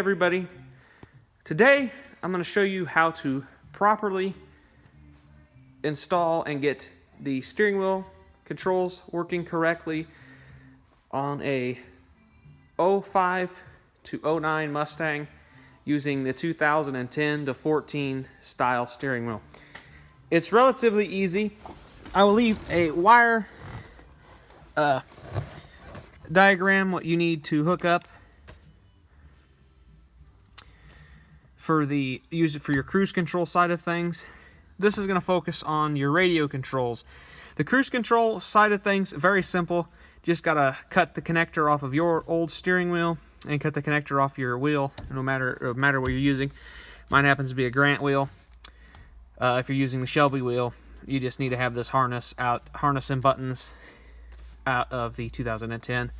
everybody, today I'm going to show you how to properly install and get the steering wheel controls working correctly on a 05 to 09 Mustang using the 2010 to 14 style steering wheel. It's relatively easy. I will leave a wire diagram what you need to hook up for use it for your cruise control side of things. This is going to focus on your radio controls. The cruise control side of things, very simple. Just got to cut the connector off of your old steering wheel and cut the connector off your wheel, no matter what you're using. Mine happens to be a Grant wheel. If you're using the Shelby wheel, you just need to have this harness and buttons out of the 2010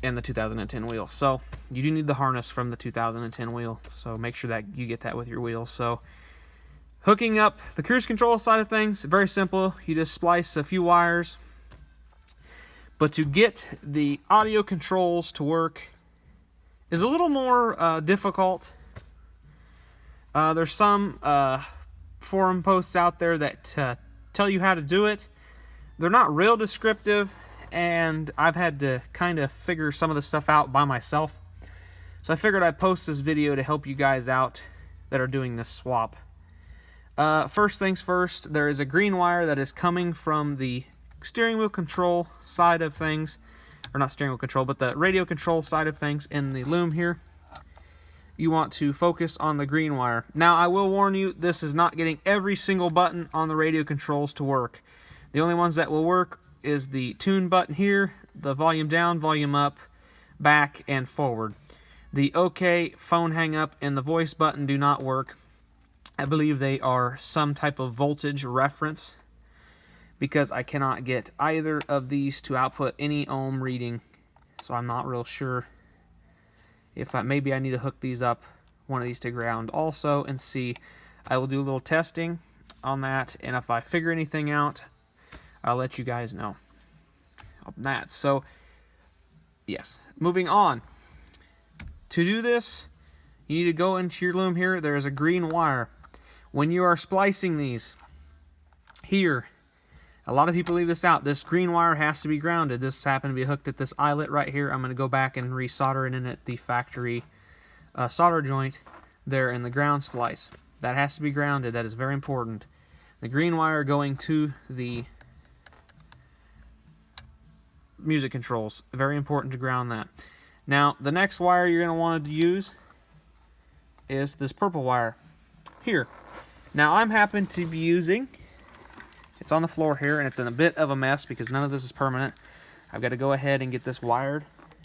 and the 2010 wheel. So you do need the harness from the 2010 wheel, so make sure that you get that with your wheel. So hooking up the cruise control side of things, very simple. You just splice a few wires. But to get the audio controls to work is a little more difficult. There's some forum posts out there that tell you how to do it. They're not real descriptive, and I've had to kind of figure some of the stuff out by myself. So I figured I'd post this video to help you guys out that are doing this swap. First things first, there is a green wire that is coming from the steering wheel control side of things, or not steering wheel control, but the radio control side of things in the loom here. You want to focus on the green wire. Now, I will warn you, this is not getting every single button on the radio controls to work. The only ones that will work is the tune button here, the volume down, volume up, back, and forward. The OK, phone hang up, and the voice button do not work. I believe they are some type of voltage reference, because I cannot get either of these to output any ohm reading. So I'm not real sure if maybe I need to hook these up, one of these to ground also, and see. I will do a little testing on that, and if I figure anything out, I'll let you guys know on that. So yes, moving on. To do this, you need to go into your loom here. There is a green wire. When you are splicing these here, a lot of people leave this out. This green wire has to be grounded. This happened to be hooked at this eyelet right here. I'm going to go back and resolder it in at the factory solder joint there in the ground splice. That has to be grounded. That is very important. The green wire going to the music controls. Very important to ground that. Now, the next wire you're going to want to use is this purple wire here. Now, I'm happen to be using, it's on the floor here, and it's in a bit of a mess because none of this is permanent. I've got to go ahead and get this wired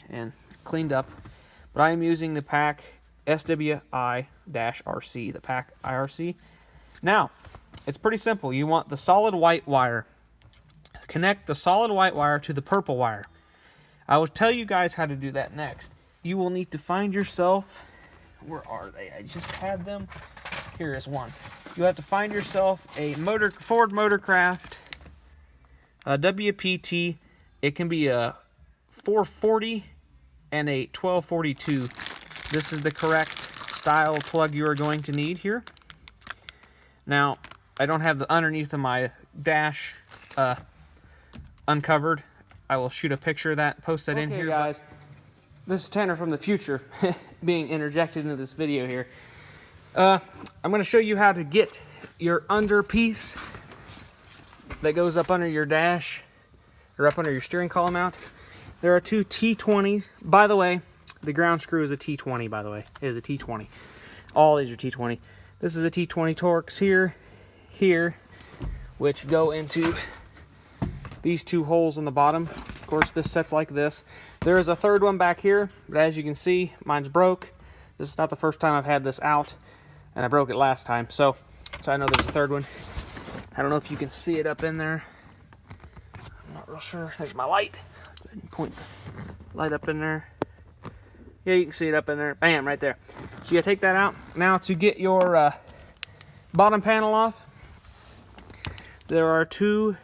and cleaned up. But I am using the PAC SWI-RC, the PAC IRC. Now, it's pretty simple. You want the solid white wire. Connect the solid white wire to the purple wire. I will tell you guys how to do that next. You will need to find yourself, where are they? I just had them. Here is one. You have to find yourself a Ford Motorcraft, a WPT. It can be a 440 and a 1242. This is the correct style plug you are going to need here. Now, I don't have the underneath of my dash uncovered. I will shoot a picture of that, post that in here. Guys, this is Tanner from the future being interjected into this video here. I'm going to show you how to get your under piece that goes up under your dash, or up under your steering column mount. There are two T20s. By the way, the ground screw is a T20, by the way. It is a T20. All these are T20. This is a T20 Torx here, which go into these two holes on the bottom. Of course, this sets like this. There is a third one back here, but as you can see, mine's broke. This is not the first time I've had this out, and I broke it last time. So I know there's a third one. I don't know if you can see it up in there. I'm not real sure. There's my light. Go ahead and point the light up in there. Yeah, you can see it up in there. Bam, right there. So you gotta take that out. Now to get your bottom panel off, there are two,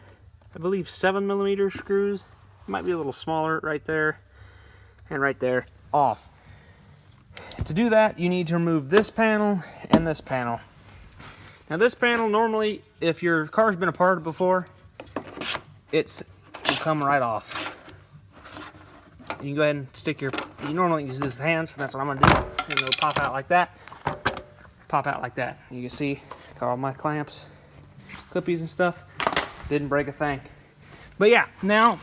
I believe, 7mm screws. Might be a little smaller right there and right there, off. To do that, you need to remove this panel and this panel. Now this panel, normally, if your car's been apart before, will come right off. You can go ahead and stick you normally use this hands, and that's what I'm gonna do. And it'll pop out like that. Pop out like that. You can see, got all my clamps, clippies and stuff. Didn't break a thing. But yeah, now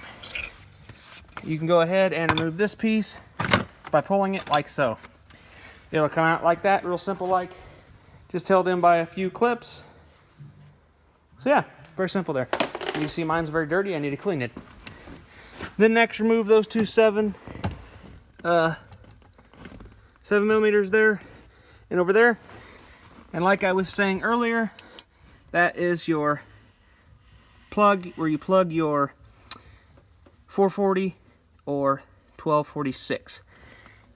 you can go ahead and remove this piece by pulling it like so. It'll come out like that, real simple, like just held in by a few clips. So yeah, very simple there. You can see mine's very dirty, I need to clean it. Then next, remove those two 7 millimeters there and over there. And like I was saying earlier, that is your plug where you plug your 440 or 1246.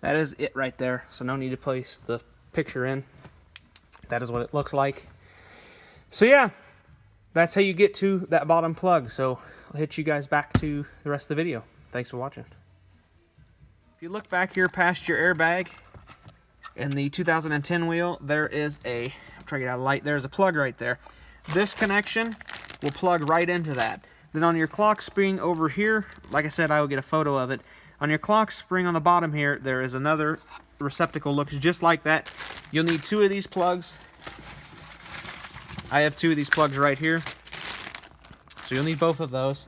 That is it right there, so no need to place the picture in. That is what it looks like. So yeah, that's how you get to that bottom plug. So I'll hit you guys back to the rest of the video. Thanks for watching. If you look back here past your airbag and the 2010 wheel, there is I'm trying to get out of light, there's a plug right there. This connection will plug right into that. Then on your clock spring over here, like I said, I will get a photo of it. On your clock spring on the bottom here, there is another receptacle, looks just like that. You'll need 2 of these plugs. I have 2 of these plugs right here. So you'll need both of those.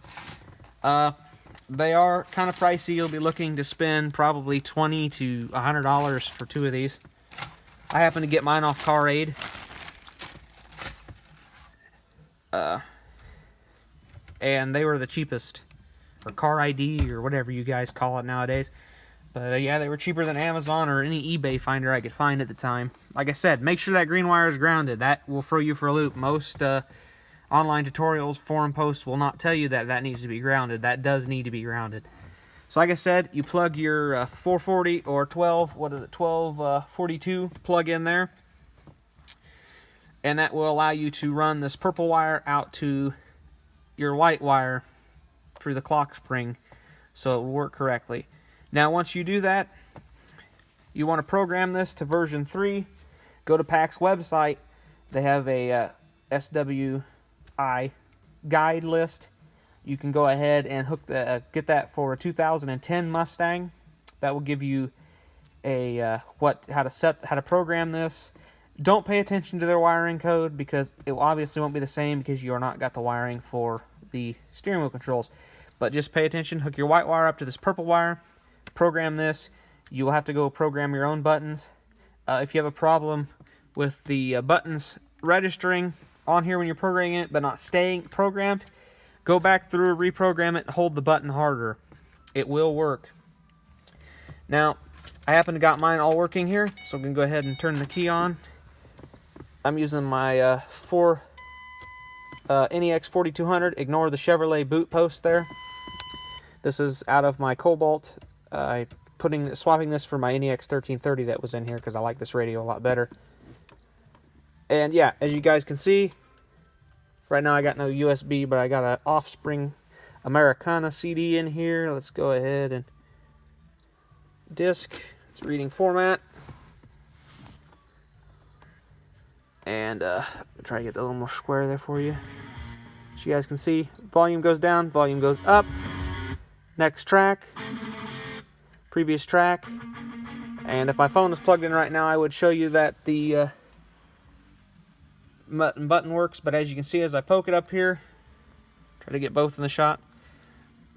They are kind of pricey. You'll be looking to spend probably $20 to $100 for 2 of these. I happen to get mine off Car Aid. And they were the cheapest, or Car ID, or whatever you guys call it nowadays. But yeah, they were cheaper than Amazon or any eBay finder I could find at the time. Like I said, make sure that green wire is grounded. That will throw you for a loop. Most online tutorials, forum posts will not tell you that that needs to be grounded. That does need to be grounded. So like I said, you plug your 440 or 1242 plug in there. And that will allow you to run this purple wire out to your white wire through the clock spring so it will work correctly. Now once you do that, you want to program this to version 3. Go to PAC's website. They have a SWI guide list. You can go ahead and get that for a 2010 Mustang. That will give you a how to program this. Don't pay attention to their wiring code because it obviously won't be the same because you are not got the wiring for the steering wheel controls. But just pay attention, hook your white wire up to this purple wire, program this. You will have to go program your own buttons. If you have a problem with the buttons registering on here when you're programming it but not staying programmed, go back through, reprogram it, and hold the button harder. It will work. Now, I happen to got mine all working here, so I'm going to go ahead and turn the key on. I'm using my NEX 4200. Ignore the Chevrolet boot post there. This is out of my Cobalt. Swapping this for my NEX 1330 that was in here because I like this radio a lot better. And yeah, as you guys can see, right now I got no USB, but I got an Offspring Americana CD in here. Let's go ahead and disc. It's reading format. And try to get a little more square there for you. So you guys can see, volume goes down, volume goes up. Next track, previous track. And if my phone is plugged in right now, I would show you that the button works. But as you can see, as I poke it up here, try to get both in the shot.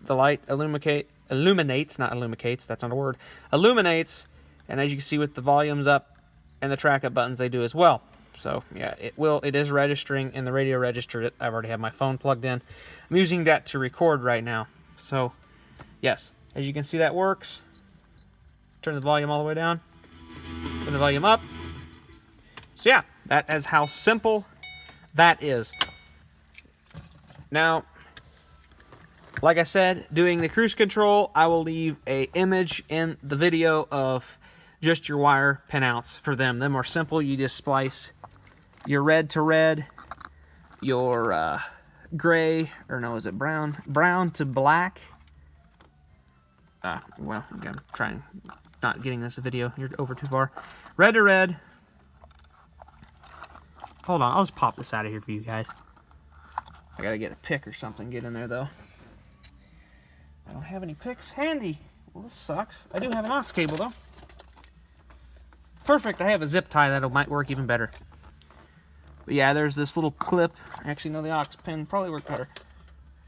The light illuminates, not illuminates, that's not a word, illuminates. And as you can see with the volumes up and the track up buttons, they do as well. So yeah, it is registering in the radio register. I've already have my phone plugged in. I'm using that to record right now. So yes, as you can see, that works. Turn the volume all the way down. Turn the volume up. So yeah, that is how simple that is. Now, like I said, doing the cruise control, I will leave an image in the video of just your wire pinouts for them. Them are simple. You just splice your red to red, your gray, or no, is it brown? Brown to black. Well, I'm trying not getting this video. You're over too far. Red to red. Hold on, I'll just pop this out of here for you guys. I gotta get a pick or something, get in there though. I don't have any picks handy. Well, this sucks. I do have an aux cable though. Perfect, I have a zip tie that might work even better. But yeah, there's this little clip. Actually, no, the aux pin probably work better.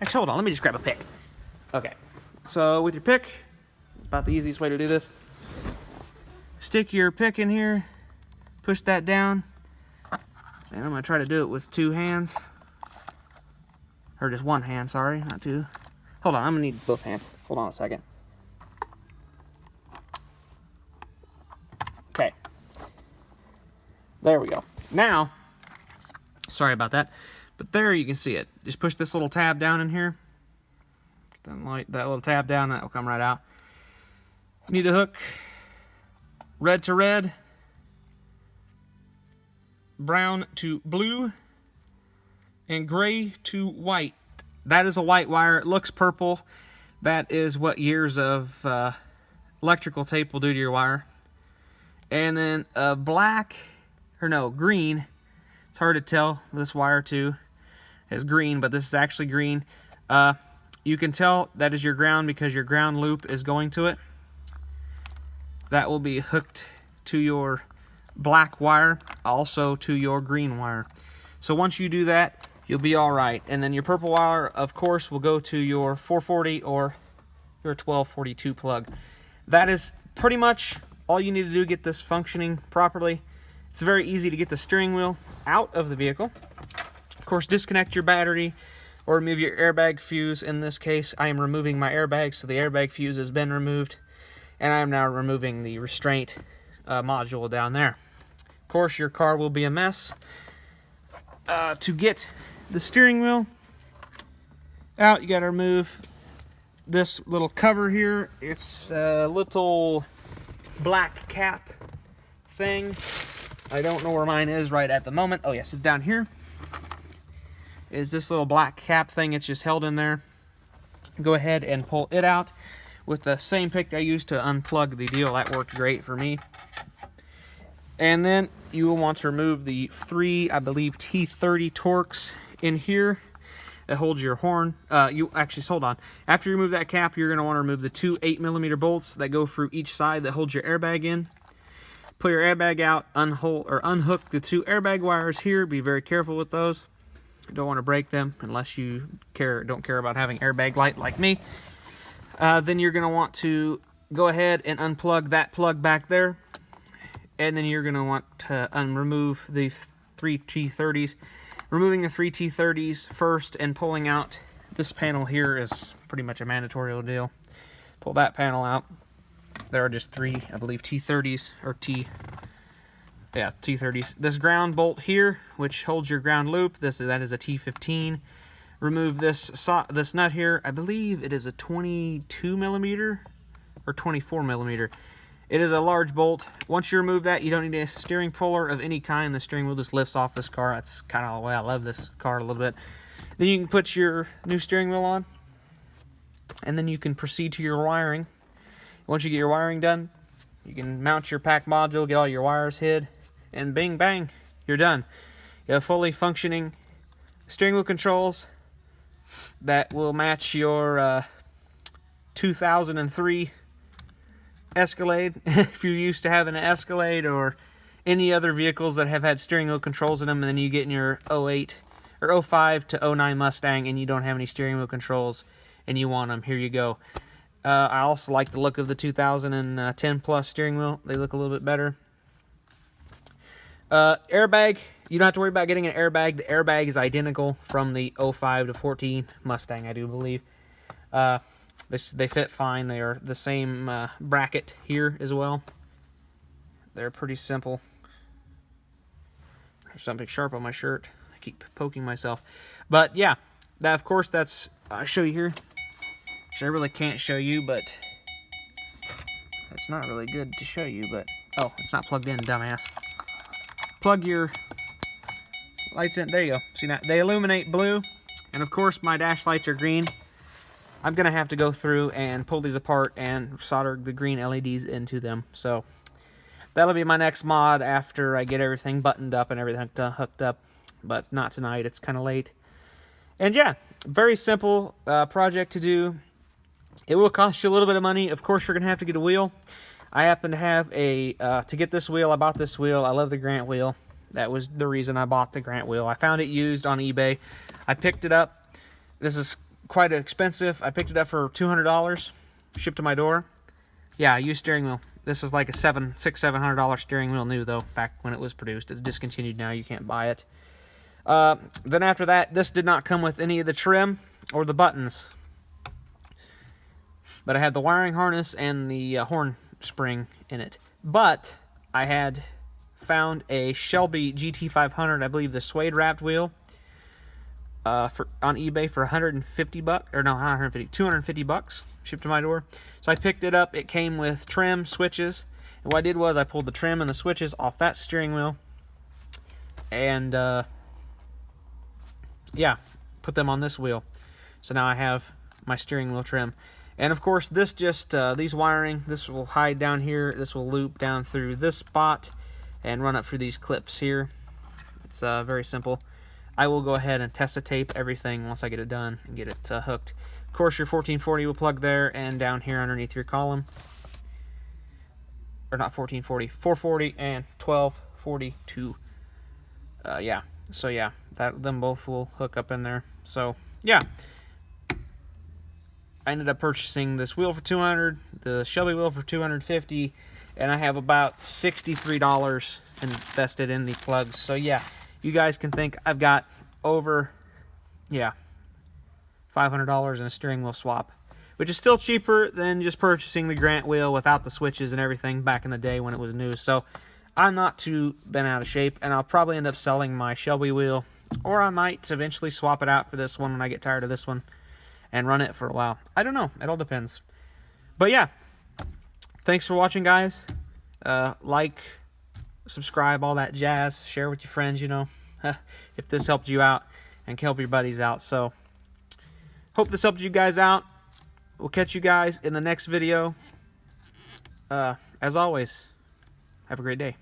Actually, hold on, let me just grab a pick. Okay, so with your pick, about the easiest way to do this. Stick your pick in here, push that down. And I'm going to try to do it with 2 hands. Or just 1 hand, sorry, not 2. Hold on, I'm going to need both hands. Hold on a second. Okay. There we go. Now, sorry about that, but there you can see it. Just push this little tab down in here. Then light that little tab down, that will come right out. You need to hook red to red, brown to blue, and gray to white. That is a white wire. It looks purple. That is what years of electrical tape will do to your wire. And then black, or no, green. It's hard to tell. This wire too is green, but this is actually green. You can tell that is your ground because your ground loop is going to it. That will be hooked to your black wire, also to your green wire. So once you do that, you'll be all right. And then your purple wire, of course, will go to your 440 or your 1242 plug. That is pretty much all you need to do to get this functioning properly. It's very easy to get the steering wheel out of the vehicle. Of course, disconnect your battery or remove your airbag fuse. In this case, I am removing my airbag, so the airbag fuse has been removed. And I am now removing the restraint module down there. Of course, your car will be a mess. To get the steering wheel out, you got to remove this little cover here. It's a little black cap thing. I don't know where mine is right at the moment. Oh yes, it's down here. Is this little black cap thing. It's just held in there. Go ahead and pull it out with the same pick I used to unplug the deal. That worked great for me. And then you will want to remove the 3, I believe, T30 Torx in here that holds your horn. Hold on. After you remove that cap, you're going to want to remove the 2 8mm bolts that go through each side that holds your airbag in. Pull your airbag out, unhook the 2 airbag wires here. Be very careful with those. You don't want to break them unless you don't care about having airbag light like me. Then you're going to want to go ahead and unplug that plug back there. And then you're going to want to remove the 3 T30s. Removing the 3 T30s first and pulling out this panel here is pretty much a mandatory deal. Pull that panel out. There are just 3, I believe, T30s, or T30s. This ground bolt here, which holds your ground loop, that is a T15. Remove this nut here. I believe it is a 22mm or 24mm. It is a large bolt. Once you remove that, you don't need a steering puller of any kind. The steering wheel just lifts off this car. That's kind of the way I love this car a little bit. Then you can put your new steering wheel on, and then you can proceed to your wiring. Once you get your wiring done, you can mount your pack module, get all your wires hid, and bing bang, you're done. You have fully functioning steering wheel controls that will match your 2003 Escalade. If you're used to having an Escalade or any other vehicles that have had steering wheel controls in them, and then you get in your 08 or 05 to 09 Mustang and you don't have any steering wheel controls and you want them, here you go. I also like the look of the 2010 Plus steering wheel. They look a little bit better. Airbag, you don't have to worry about getting an airbag. The airbag is identical from the 05 to 14 Mustang, I do believe. They fit fine. They are the same bracket here as well. They're pretty simple. There's something sharp on my shirt. I keep poking myself. But yeah, that, of course, that's, I'll show you here. Which I really can't show you, but it's not really good to show you, but, oh, it's not plugged in, dumbass. Plug your lights in. There you go. See that? They illuminate blue, and of course my dash lights are green. I'm going to have to go through and pull these apart and solder the green LEDs into them. So that'll be my next mod after I get everything buttoned up and everything hooked up. But not tonight, it's kind of late. And yeah, very simple project to do. It will cost you a little bit of money. Of course, you're going to have to get a wheel. I happen to have to get this wheel, I bought this wheel. I love the Grant wheel. That was the reason I bought the Grant wheel. I found it used on eBay. I picked it up. This is quite expensive. I picked it up for $200, shipped to my door. Yeah, used steering wheel. This is like a $700 steering wheel new, though, back when it was produced. It's discontinued now. You can't buy it. Then after that, this did not come with any of the trim or the buttons. But I had the wiring harness and the horn spring in it. But I had found a Shelby GT500, I believe the suede wrapped wheel, on eBay for 150 bucks, or no, not 150, 250 bucks, shipped to my door. So I picked it up. It came with trim, switches, and what I did was I pulled the trim and the switches off that steering wheel, and yeah, put them on this wheel. So now I have my steering wheel trim. And of course, this just, these wiring, this will hide down here, this will loop down through this spot, and run up through these clips here. It's very simple. I will go ahead and test the tape everything once I get it done and get it hooked. Of course, your 1440 will plug there and down here underneath your column. Or not 1440, 440 and 1242. Yeah, so yeah, them both will hook up in there. So yeah, I ended up purchasing this wheel for $200, the Shelby wheel for $250, and I have about $63 invested in the plugs. So yeah, you guys can think I've got over, yeah, $500 in a steering wheel swap, which is still cheaper than just purchasing the Grant wheel without the switches and everything back in the day when it was new. So I'm not too bent out of shape, and I'll probably end up selling my Shelby wheel, or I might eventually swap it out for this one when I get tired of this one and run it for a while. I don't know. It all depends. But yeah, thanks for watching, guys. Like, subscribe, all that jazz. Share with your friends, you know, if this helped you out, and help your buddies out. So, hope this helped you guys out. We'll catch you guys in the next video. As always, have a great day.